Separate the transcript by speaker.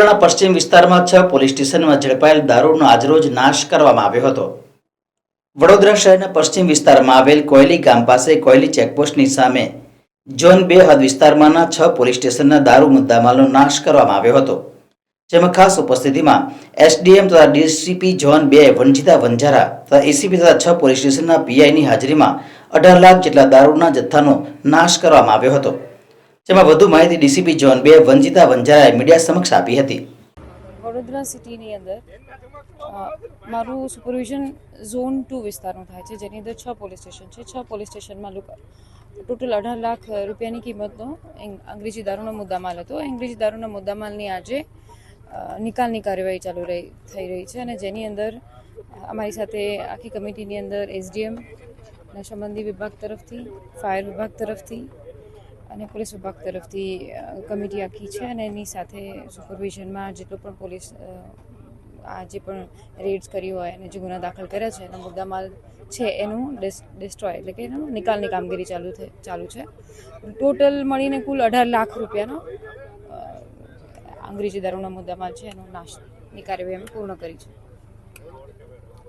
Speaker 1: વડોદરાના પશ્ચિમ વિસ્તારમાં 6 પોલીસ સ્ટેશનમાં ઝડપાયેલ દારૂનો આજરોજ નાશ કરવામાં આવ્યો હતો। વડોદરા શહેરના પશ્ચિમ વિસ્તારમાં આવેલ કોયલી ગામ પાસે કોયલી ચેકપોસ્ટની સામે ઝોન 2 હદ વિસ્તારમાંના 6 પોલીસ સ્ટેશનના દારૂ મુદ્દામાલનો નાશ કરવામાં આવ્યો હતો, જેમાં ખાસ ઉપસ્થિતિમાં એસડીએમ તથા ડીસીપી ઝોન 2 વંજિતા વંજારા તથા એસીપી તથા 6 પોલીસ સ્ટેશનના પીઆઈની હાજરીમાં 18 લાખ જેટલા દારૂના જથ્થાનો નાશ કરવામાં આવ્યો હતો, જેમાં વધુ માહિતી ડીસીપી ઝોન 2 વંજિતા વંજારાએ મીડિયા સમક્ષ આપી હતી।
Speaker 2: વડોદરા સિટીની અંદર મારું સુપરવિઝન ઝોન 2 વિસ્તારનું થાય છે, જેની અંદર 6 પોલીસ સ્ટેશન છે। 6 પોલીસ સ્ટેશનમાં ટોટલ 18 લાખ રૂપિયાની કિંમતનો અંગ્રેજી દારૂનો મુદ્દામાલ હતો। અંગ્રેજી દારૂના મુદ્દામાલની આજે નિકાલની કાર્યવાહી થઈ રહી છે, અને જેની અંદર અમારી સાથે આખી કમિટીની અંદર એસડીએમ અને સંબંધી વિભાગ તરફથી, ફાયર વિભાગ તરફથી અને પોલીસ વિભાગ તરફથી કમિટી આખી છે, અને એની સાથે સુપરવિઝનમાં જેટલો પણ પોલીસ જે પણ રેડ્સ કરી હોય અને જે ગુના દાખલ કર્યા છે એનો મુદ્દામાલ છે એનું ડિસ્ટ્રોય એટલે કે એનું નિકાલની કામગીરી ચાલુ છે। ટોટલ મળીને કુલ 18 લાખ રૂપિયાનો અંગ્રેજી દારૂનો મુદ્દામાલ છે, એનો નાશની કાર્યવાહી અમે પૂર્ણ કરી છે।